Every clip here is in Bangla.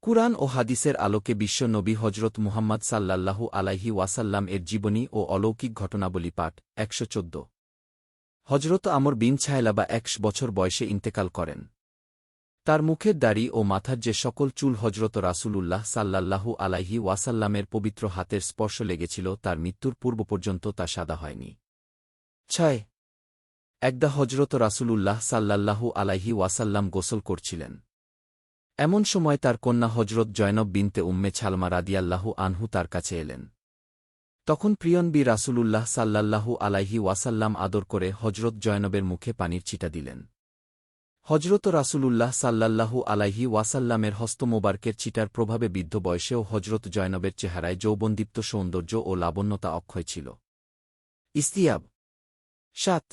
কুরআন ও হাদিসের আলোকে বিশ্ব নবী হজরত মুহাম্মদ সাল্লাল্লাহু আলাইহি ওয়াসাল্লাম এর জীবনী ও অলৌকিক ঘটনাবলী পাঠ ১১৪ হজরত আমর বিন ছায়লাবা ১০০ বছর বয়সে ইন্তেকাল করেন। তার মুখের দাড়ি ও মাথার যে সকল চুল হজরত রাসূলুল্লাহ সাল্লাল্লাহু আলাইহি ওয়াসাল্লামের পবিত্র হাতের স্পর্শ লেগেছিল তার মৃত্যুর পূর্ব পর্যন্ত তা সাদা হয়নি। ৬ একদা হজরত রাসূলুল্লাহ সাল্লাল্লাহু আলাইহি ওয়াসাল্লাম গোসল করছিলেন। এমন সময় তার কন্যা হজরত জয়নব বিনতে উম্মে ছালমা রাদিয়াল্লাহু আনহু তার কাছে এলেন। তখন প্রিয়নবী রাসূলুল্লাহ সাল্লাল্লাহু আলাইহি ওয়াসাল্লাম আদর করে হজরত জয়নবের মুখে পানির ছিটা দিলেন। হজরত রাসূলুল্লাহ সাল্লাল্লাহু আলাইহি ওয়াসাল্লামের হস্ত মোবারকের ছিটার প্রভাবে বৃদ্ধ বয়সেও হজরত জয়নবের চেহারায় যৌবনদীপ্ত সৌন্দর্য ও লাবণ্যতা অক্ষয় ছিল। ইস্তিয়াব ৭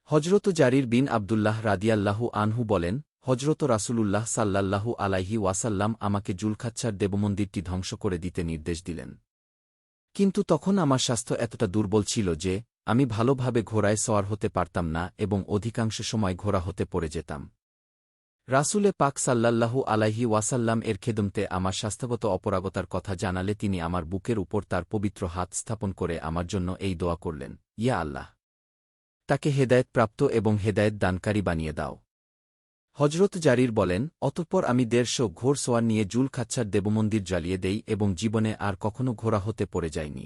হজরত জারির বিন আবদুল্লাহ রাদিয়াল্লাহু আনহু বলেন, হজরত রাসূলুল্লাহ সাল্লাল্লাহু আলাইহি ওয়াসাল্লাম আমাকে জুলখাচ্ছার দেবমন্দিরটি ধ্বংস করে দিতে নির্দেশ দিলেন। কিন্তু তখন আমার স্বাস্থ্য এতটা দুর্বল ছিল যে আমি ভালোভাবে ঘোড়ায় সওয়ার হতে পারতাম না এবং অধিকাংশ সময় ঘোড়া হতে পড়ে যেতাম। রাসূলে পাক সাল্লাল্লাহু আলাইহি ওয়াসাল্লাম এর খেদমতে আমার স্বাস্থ্যগত অপরাগতার কথা জানালে তিনি আমার বুকের উপর তার পবিত্র হাত স্থাপন করে আমার জন্য এই দোয়া করলেন, ইয়া আল্লাহ, তাকে হেদায়েত প্রাপ্ত এবং হেদায়েত দানকারী বানিয়ে দাও। হজরত জারির বলেন, অতঃপর আমি ১৫০ ঘোড়সওয়ার নিয়ে জুলখাচ্ছার দেবমন্দির জ্বালিয়ে দেই এবং জীবনে আর কখনো ঘোড়া হতে পড়ে যায়নি।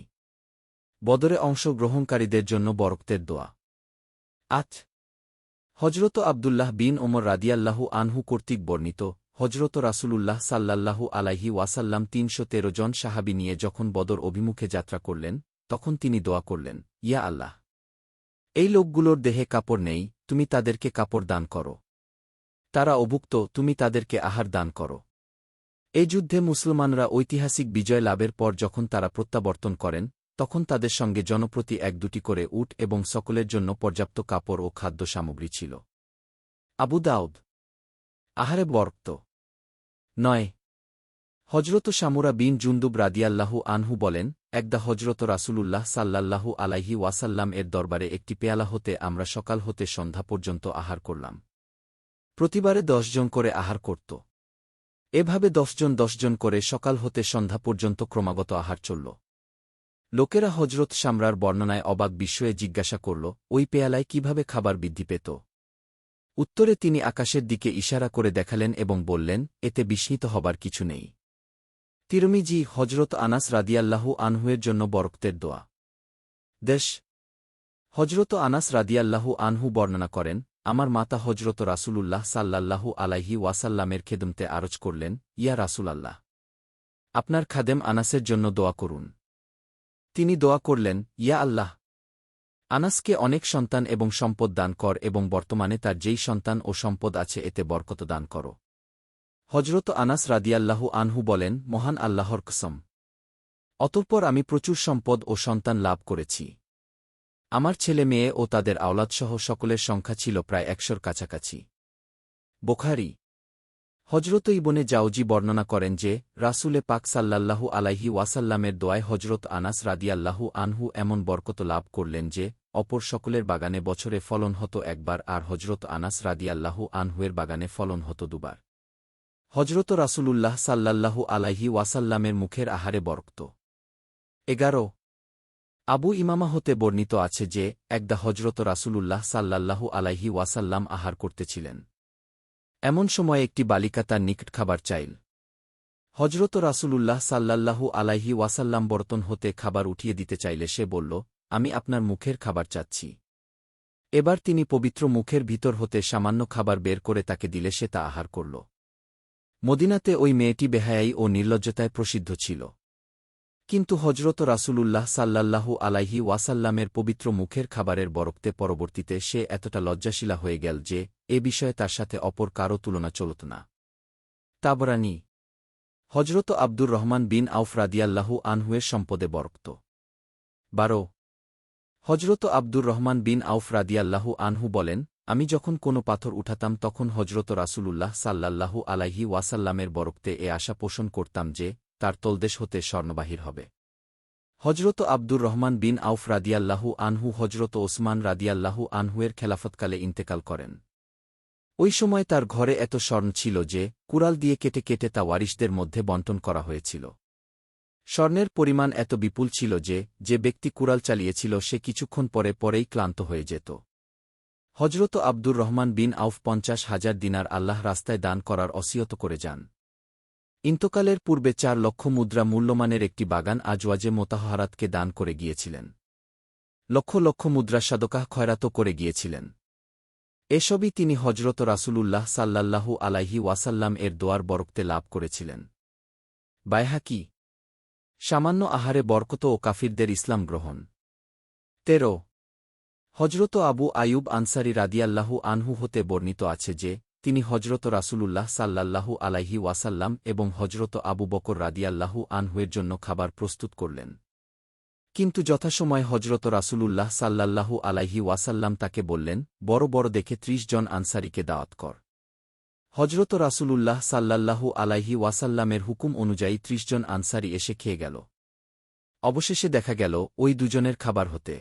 বদরে অংশগ্রহণকারীদের জন্য বরকতের দোয়া। ৮ হজরত আবদুল্লাহ বিন ওমর রাদিয়াল্লাহু আনহু কর্তৃক বর্ণিত, হজরত রাসূলুল্লাহ সাল্লাল্লাহু আলাইহি ওয়াসাল্লাম ৩১৩ জন সাহাবী নিয়ে যখন বদর অভিমুখে যাত্রা করলেন, তখন তিনি দোয়া করলেন, ইয়া আল্লাহ, এই লোকগুলোর দেহে কাপড় নেই, তুমি তাদেরকে কাপড় দান করো। তারা অভুক্ত, তুমি তাদেরকে আহার দান করো। এই যুদ্ধে মুসলমানরা ঐতিহাসিক বিজয় লাভের পর যখন তারা প্রত্যাবর্তন করেন, তখন তাদের সঙ্গে জনপ্রতি ১-২টি করে উট এবং সকলের জন্য পর্যাপ্ত কাপড় ও খাদ্য সামগ্রী ছিল। আবু দাউদ। আহারে বরকত। ৯ হজরত শামুরা বিন জুনদুব রাদিয়াল্লাহু আনহু বলেন, একদা হজরত রাসূলুল্লাহ সাল্লাল্লাহু আলাইহি ওয়াসাল্লাম এর দরবারে একটি পেয়ালা হতে আমরা সকাল হতে সন্ধ্যা পর্যন্ত আহার করলাম। প্রতিবারে ১০ জন করে আহার করত। এভাবে ১০ জন করে সকাল হতে সন্ধ্যা পর্যন্ত ক্রমাগত আহার চলল। লোকেরা হজরত শামরার বর্ণনায় অবাক বিস্ময়ে জিজ্ঞাসা করল, ওই পেয়ালায় কিভাবে খাবার বৃদ্ধি পেত? উত্তরে তিনি আকাশের দিকে ইশারা করে দেখালেন এবং বললেন, এতে বিস্মিত হবার কিছু নেই। তিরমিজি। হজরত আনাস রাদিয়াল্লাহু আনহুয়ের জন্য বরকতের দোয়া। দেশ। হজরত আনাস রাদিয়াল্লাহু আনহু বর্ণনা করেন, আমার মাতা হজরত রাসূলুল্লাহ সাল্লাল্লাহু আলাইহি ওয়াসাল্লামের খেদমতে আরজ করলেন, ইয়া রাসূলাল্লাহ, আপনার খাদেম আনাসের জন্য দোয়া করুন। তিনি দোয়া করলেন, ইয়া আল্লাহ, আনাসকে অনেক সন্তান এবং সম্পদ দান কর এবং বর্তমানে তার যেই সন্তান ও সম্পদ আছে এতে বরকত দান কর। হজরত আনাস রাদিয়াল্লাহু আনহু বলেন, মহান আল্লাহর কসম, অতঃপর আমি প্রচুর সম্পদ ও সন্তান লাভ করেছি। আমার ছেলে মেয়ে ও তাদের আওলাদসহ সকলের সংখ্যা ছিল প্রায় ১০০-র কাছাকাছি। বুখারী। হজরত ইবনে জাওজি বর্ণনা করেন যে, রাসূলে পাক সাল্লাল্লাহু আলাইহি ওয়াসাল্লামের দোয়ায় হজরত আনাস রাদিয়াল্লাহু আনহু এমন বরকত লাভ করলেন যে, অপর সকলের বাগানে বছরে ফলন হতো একবার আর হজরত আনাস রাদিয়াল্লাহু আনহুয়ের বাগানে ফলন হতো দুবার। হজরত রাসূলুল্লাহ সাল্লাল্লাহু আলাইহি ওয়াসাল্লামের মুখের আহারে বরকত। ১১ আবু ইমামা হতে বর্ণিত আছে যে, একদা হজরত রাসূলুল্লাহ সাল্লাল্লাহু আলাইহি ওয়াসাল্লাম আহার করতেছিলেন। এমন সময় একটি বালিকা তার নিকট খাবার চাইল। হজরত রাসূলুল্লাহ সাল্লাল্লাহু আলাইহি ওয়াসাল্লাম বর্তন হতে খাবার উঠিয়ে দিতে চাইলে সে বলল, আমি আপনার মুখের খাবার চাচ্ছি। এবার তিনি পবিত্র মুখের ভিতর হতে সামান্য খাবার বের করে তাকে দিলে সে তা আহার করল। মদিনাতে ওই মেয়েটি বেহায়াই ও নির্লজ্জতায় প্রসিদ্ধ ছিল। কিন্তু হজরত রাসূলুল্লাহ সাল্লাল্লাহু আলাইহি ওয়াসাল্লামের পবিত্র মুখের খাবারের বরকতে পরবর্তীতে সে এতটা লজ্জাশীলা হয়ে গেল যে, এ বিষয়ে তার সাথে অপর কারও তুলনা চলত না। তাবরানী। হজরত আব্দুর রহমান বিন আউফ রাদিয়াল্লাহু আনহুয়ের সম্পদে বরকত। ১২ হজরত আব্দুর রহমান বিন আউফ রাদিয়াল্লাহু আনহু বলেন, আমি যখন কোনো পাথর উঠাতাম তখন হজরত রাসূলুল্লাহ সাল্লাল্লাহু আলাইহি ওয়াসাল্লামের বরকতে এ আশা পোষণ করতাম যে, তার তলদেশ হতে স্বর্ণবাহির হবে। হজরত আব্দুর রহমান বিন আউফ রাদিয়াল্লাহু আনহু হজরত ওসমান রাদিয়াল্লাহু আনহুয়ের খেলাফতকালে ইন্তেকাল করেন। ওই সময় তার ঘরে এত স্বর্ণ ছিল যে কুড়াল দিয়ে কেটে কেটে তা ওয়ারিশদের মধ্যে বণ্টন করা হয়েছিল। স্বর্ণের পরিমাণ এত বিপুল ছিল যে ব্যক্তি কুড়াল চালিয়েছিল সে কিছুক্ষণ পরেই ক্লান্ত হয়ে যেত। হজরত আব্দুর রহমান বিন আউফ ৫০,০০০ দিনার আল্লাহ রাস্তায় দান করার অসিয়ত করে যান। ইন্তকালের পূর্বে ৪ লক্ষ মুদ্রা মূল্যমানের একটি বাগান আজওয়াজে মোতাহহারাতকে দান করে গিয়েছিলেন। লক্ষ লক্ষ মুদ্রা সাদকাহ খয়রাতও করে গিয়েছিলেন। এসবই তিনি হজরত রাসূলুল্লাহ সাল্লাল্লাহু আলাইহি ওয়াসাল্লাম এর দোয়ার বরকতে লাভ করেছিলেন। বাইহাকী। সামান্য আহারে বরকত ও কাফিরদের ইসলাম গ্রহণ। ১৩ হজরত আবু আয়ুব আনসারী রাদিয়াল্লাহু আনহু হতে বর্ণিত আছে যে তিনি হজরত রাসূলুল্লাহ সাল্লাল্লাহু আলাইহি ওয়াসাল্লাম এবং হজরত আবু বকর রাদিয়াল্লাহু আনহুয়ের জন্য খাবার প্রস্তুত করলেন। কিন্তু যথাসময় হজরত রাসূলুল্লাহ সাল্লাল্লাহু আলাইহি ওয়াসাল্লাম তাকে বললেন, বড় বড় দেখে ৩০ জন আনসারীকে দাওয়াত কর। হজরত রাসূলুল্লাহ সাল্লাল্লাহু আলাইহি ওয়াসাল্লামের হুকুম অনুযায়ী ৩০ জন আনসারী এসে খেয়ে গেল। অবশেষে দেখা গেল ওই দুজনের খাবার হতে